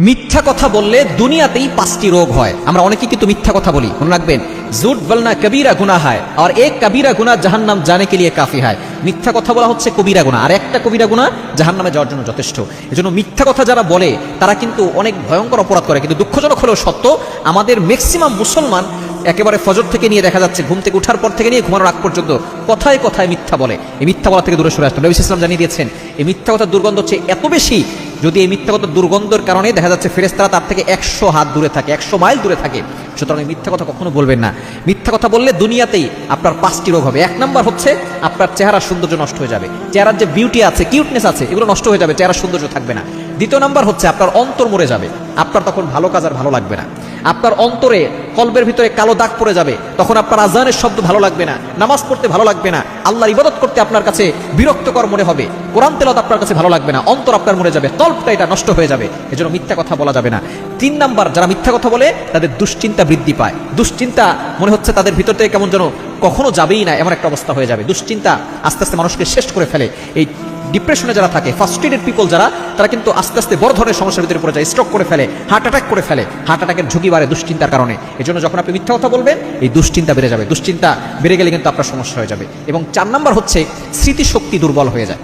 মিথ্যা কথা বললে দুনিয়াতেই 5টি রোগ হয়। আমরা অনেকেই কিন্তু মিথ্যা কথা বলি, মনে রাখবেন, ঝুট বলনা কবিরা গুনাহ হয় আর এক কবিরা গুনাহ জাহান্নাম জানে কে লিয়ে কাফি হয়। মিথ্যা কথা বলা হচ্ছে কবিরা গুনাহ, আর একটা কবিরা গুনাহ জাহান্নামে যাওয়ার জন্য যথেষ্ট। এজন্য মিথ্যা কথা যারা বলে তারা কিন্তু অনেক ভয়ঙ্কর অপরাধ করে। কিন্তু দুঃখজনক হলেও সত্য, আমাদের ম্যাক্সিমাম মুসলমান একেবারে ফজর থেকে নিয়ে দেখা যাচ্ছে ঘুম থেকে ওঠার পর থেকে নিয়ে ঘুমানোর আগ পর্যন্ত কথায় কথায় মিথ্যা বলে। এই মিথ্যা বলা থেকে দূরে সরে আসতে নবী ইসলাম জানিয়ে দিয়েছেন, এই মিথ্যা কথার দুর্গন্ধ হচ্ছে এত বেশি, যদি এই মিথ্যা কথার দুর্গন্ধের কারণে দেখা যাচ্ছে ফেরেশতারা তার থেকে 100 হাত দূরে থাকে, 100 মাইল দূরে থাকে। সুতরাং মিথ্যা কথা কখনো বলবেন না। মিথ্যা কথা বললে দুনিয়াতেই আপনার 5টি রোগ হবে। 1 নাম্বার হচ্ছে আপনার চেহারার সৌন্দর্য নষ্ট হয়ে যাবে, চেহারার যে বিউটি আছে, কিউটনেস আছে, এগুলো নষ্ট হয়ে যাবে, চেহারার সৌন্দর্য থাকবে না। 2 নাম্বার হচ্ছে আপনার অন্তর মরে যাবে, আপনার তখন ভালো কাজ আর ভালো লাগবে না। আপনার অন্তরে কলবের ভিতরে কালো দাগ পড়ে যাবে, তখন আপনার আজানের শব্দ ভালো লাগবে না, নামাজ পড়তে ভালো লাগবে না, আল্লাহর ইবাদত করতে আপনার কাছে বিরক্তকর মনে হবে, কোরআন তেলাওয়াত আপনার কাছে ভালো লাগবে না, অন্তর আপনার মরে যাবে, কলবটা এটা নষ্ট হয়ে যাবে। এজন্য মিথ্যা কথা বলা যাবে না। 3 নাম্বার, যারা মিথ্যা কথা বলে তাদের দুশ্চিন্তা বৃদ্ধি পায়। দুশ্চিন্তা মনে হচ্ছে তাদের ভিতর থেকে কেমন যেন কখনো যাবেই না, এমন একটা অবস্থা হয়ে যাবে। দুশ্চিন্তা আস্তে আস্তে মানুষকে শেষ করে ফেলে। এই ডিপ্রেশনে যারা থাকে, ফার্স্ট্রেটেড পিপল যারা, তারা কিন্তু আস্তে আস্তে বড় ধরনের সমস্যার ভিতরে পড়ে যায়, স্ট্রোক করে ফেলে, হার্ট অ্যাটাক করে ফেলে। হার্ট অ্যাটাকের ঝুঁকি বাড়ে দুশ্চিন্তার কারণে। এই জন্য যখন আপনি মিথ্যা কথা বলবেন, এই দুশ্চিন্তা বেড়ে যাবে। দুশ্চিন্তা বেড়ে গেলে কিন্তু আপনার সমস্যা হয়ে যাবে। এবং 4 নাম্বার হচ্ছে স্মৃতিশক্তি দুর্বল হয়ে যায়,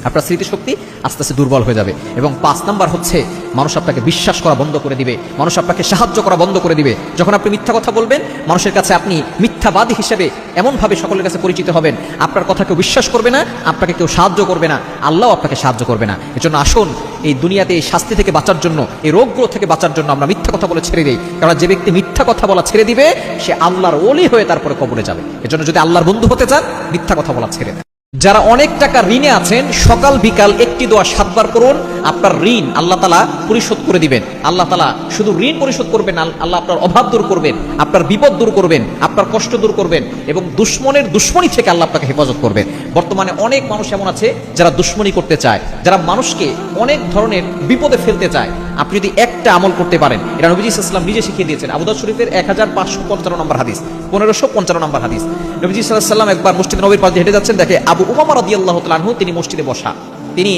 আপনার স্মৃতিশক্তি আস্তে আস্তে দুর্বল হয়ে যাবে। এবং 5 নাম্বার হচ্ছে মানুষ আপনাকে বিশ্বাস করা বন্ধ করে দিবে, মানুষ আপনাকে সাহায্য করা বন্ধ করে দিবে। যখন আপনি মিথ্যা কথা বলবেন, মানুষের কাছে আপনি মিথ্যাবাদী হিসেবে এমনভাবে সকলের কাছে পরিচিত হবেন, আপনার কথা কেউ বিশ্বাস করবে না, আপনাকে কেউ সাহায্য করবে না, আল্লাহ আপনাকে সাহায্য করবে না। এজন্য আসুন, এই দুনিয়াতে এই শাস্তি থেকে বাঁচার জন্য, এই রোগগুলো থেকে বাঁচার জন্য আমরা মিথ্যা কথা বলে ছেড়ে দিই। কারণ যে ব্যক্তি মিথ্যা কথা বলা ছেড়ে দিবে, সে আল্লাহর ওলি হয়ে তারপরে কবরে যাবে। এজন্য যদি আল্লাহর বন্ধু হতে চান, মিথ্যা কথা বলা ছেড়ে দেন। যারা অনেক টাকা ঋণে আছেন, সকাল বিকাল একটি দোয়া 7 বার করুন, আপনার ঋণ আল্লাহ তাআলা পরিশোধ করে দিবেন। আল্লাহ তাআলা শুধু ঋণ পরিশোধ করবেন না, আল্লাহ আপনার অভাব দূর করবেন, আপনার বিপদ দূর করবেন, আপনার কষ্ট দূর করবেন, এবং দুশ্মনের দুশ্মনী থেকে আল্লাহ আপনাকে হেফাজত করবেন। বর্তমানে অনেক মানুষ এমন আছে যারা দুশ্মনী করতে চায়, যারা মানুষকে অনেক ধরনের বিপদে ফেলতে চায়। আপনি যদি একটা আমল করতে পারেন, এটা নবী সাল্লাল্লাহু আলাইহি ওয়াসাল্লাম নিজে শিখিয়ে দিয়েছেন। আবু দাউদ শরীফের 1555 নম্বর হাদিস, 1555 নম্বর হাদিস। নবী সাল্লাল্লাহু আলাইহি ওয়াসাল্লাম একবার মসজিদ নববীর পাশ দিয়ে হেঁটে যাচ্ছেন, দেখে আবু উমামা রাদিয়াল্লাহু তাআলা আনহু তিনি মসজিদে বসা। তিনি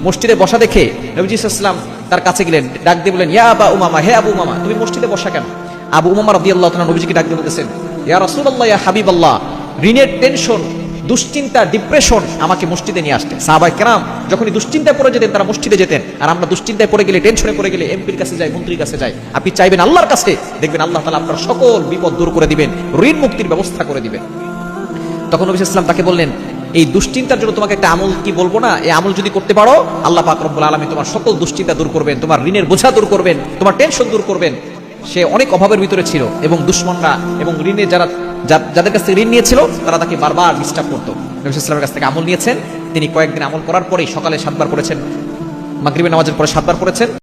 মসজিদে বসা দেখে নবী সাল্লাল্লাহু আলাইহি ওয়াসাল্লাম তার কাছে গেলেন, ডাক দিয়ে বললেন, ইয়া আবা উমামা, হে আবু উমামা, তুমি মসজিদে বসা কেন? আবু উমামা রাদিয়াল্লাহু তাআলা নবীজিকে ডাক দিয়ে বলতেছেন, ইয়া রাসূলুল্লাহ, ইয়া হাবিবাল্লাহ, ঋণের টেনশন, দুশ্চিন্তা, ডিপ্রেশন আমাকে মসজিদে নিয়ে আসতে। সাহাবায়ে কেরাম যখনই দুশ্চিন্তায় পড়ে যেতেন, তারা মসজিদে যেতেন। আর আমরা দুশ্চিন্তায় পড়ে গেলে, টেনশনে পড়ে গেলে এমপির কাছে যাই, মন্ত্রীর কাছে যাই। আপনি চাইবেন আল্লাহর কাছে, দেখবেন আল্লাহ তাআলা আপনার সকল বিপদ দূর করে দিবেন, ঋণ মুক্তির ব্যবস্থা করে দিবেন। তখন নবী সাল্লাল্লাহু আলাইহি ওয়াসাল্লাম তাকে বললেন, এই দুশ্চিন্তার জন্য তোমাকে একটা আমল কি বলবো না? এই আমল যদি করতে পারো, আল্লাহ পাক রব্বুল আলামিন তোমার সকল দুশ্চিন্তা দূর করবেন, তোমার ঋণের বোঝা দূর করবেন, তোমার টেনশন দূর করবেন। সে অনেক অভাবের ভিতরে ছিল, এবং দুশ্মনরা এবং ঋণে যাদের কাছ থেকে ঋণ নিয়েছিল, তারা তাকে বারবার ডিস্টার্ব করতো। নবী সাল্লাল্লাহু আলাইহি ওয়াসাল্লামের কাছ থেকে আমল নিয়েছেন। তিনি কয়েকদিন আমল করার পরেই সকালে 7 বার পড়েছেন, মাগরিবের নামাজের পরে 7 বার পড়েছেন।